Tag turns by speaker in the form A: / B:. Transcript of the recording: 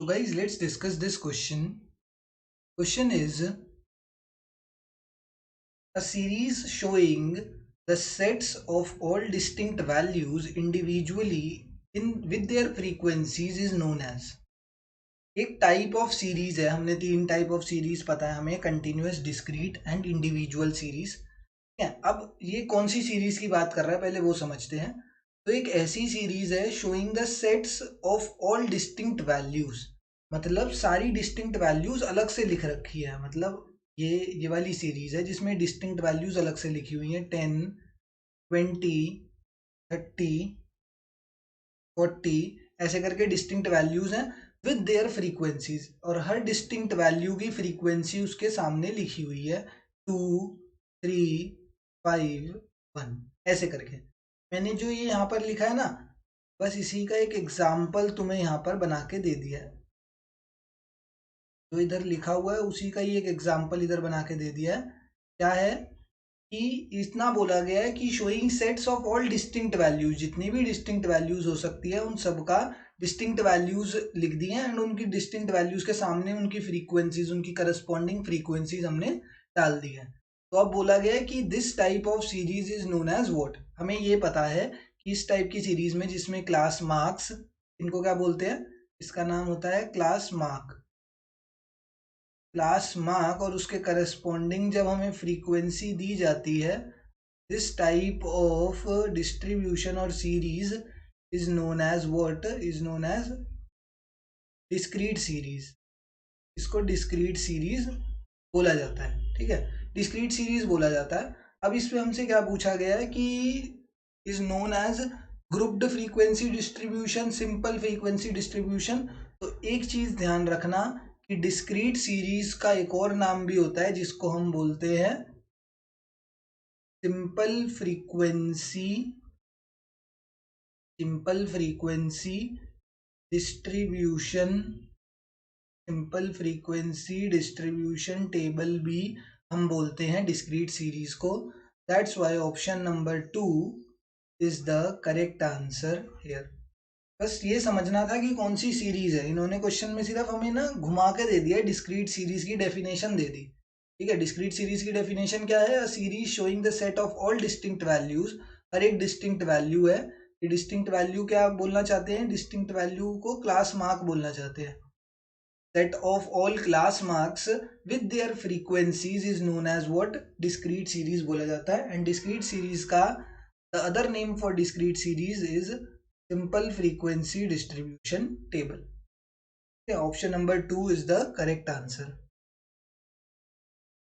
A: So guys, let's discuss this question. Question is a series showing the sets of all distinct values individually in with their frequencies is known as. एक type of series है, हमने तीन type of series पता है हमें, continuous, discrete and individual series. ठीक है, अब ये कौन सी सीरीज की बात कर रहा है पहले वो समझते हैं। तो एक ऐसी सीरीज है showing the sets of all distinct values, मतलब सारी डिस्टिंक्ट वैल्यूज अलग से लिख रखी है। मतलब ये वाली सीरीज है जिसमें डिस्टिंक्ट वैल्यूज अलग से लिखी हुई हैं, 10, 20, 30, 40 ऐसे करके डिस्टिंक्ट वैल्यूज हैं विद देयर फ्रीक्वेंसीज, और हर डिस्टिंक्ट वैल्यू की फ्रीक्वेंसी उसके सामने लिखी हुई है, 2, 3, 5, 1 ऐसे करके। मैंने जो ये यहाँ पर लिखा है ना, बस इसी का एक एग्जाम्पल तुम्हें यहाँ पर बना के दे दिया है। जो इधर लिखा हुआ है उसी का ही एक एग्जाम्पल इधर बना के दे दिया है। क्या है कि इतना बोला गया है कि showing sets of all distinct values, जितनी भी डिस्टिंक्ट वैल्यूज हो सकती है उन सबका डिस्टिंक्ट वैल्यूज लिख दिए एंड उनकी डिस्टिंक्ट वैल्यूज के सामने उनकी फ्रीक्वेंसीज, उनकी करस्पॉन्डिंग फ्रीक्वेंसीज हमने डाल दी है। तो अब बोला गया है कि this type of series is known as what. हमें ये पता है कि इस टाइप की सीरीज में जिसमें क्लास मार्क्स, इनको क्या बोलते हैं, इसका नाम होता है क्लास मार्क। क्लास मार्क और उसके करस्पॉन्डिंग जब हमें फ्रीक्वेंसी दी जाती है, दिस टाइप ऑफ डिस्ट्रीब्यूशन और series is known as what, is known as discrete series. इसको डिस्क्रीट सीरीज बोला जाता है। ठीक है, डिस्क्रीट सीरीज बोला जाता है। अब इस पे हमसे क्या पूछा गया है कि is known as grouped frequency distribution, simple frequency distribution. तो एक चीज ध्यान रखना कि डिस्क्रीट सीरीज का एक और नाम भी होता है जिसको हम बोलते हैं simple frequency, simple frequency distribution, simple frequency distribution table भी हम बोलते हैं डिस्क्रीट सीरीज को। That's why option number 2 is the correct answer here. बस ये समझना था कि कौन सी सीरीज है। इन्होंने क्वेश्चन में सिर्फ हमें ना घुमा के दे दिया, डिस्क्रीट सीरीज की डेफिनेशन दे दी। ठीक है, डिस्क्रीट सीरीज की डेफिनेशन क्या है, a series showing the set of all distinct values. हर एक डिस्टिंक्ट वैल्यू है, ये डिस्टिंक्ट वैल्यू क्या बोलना चाहते हैं, डिस्टिंक्ट वैल्यू को क्लास मार्क बोलना चाहते हैं। Set of all class marks with their frequencies is known as what, discrete series बोला जाता है। एंड डिस्क्रीट सीरीज का the other name for discrete series is simple frequency distribution table. Option number 2 is the correct answer.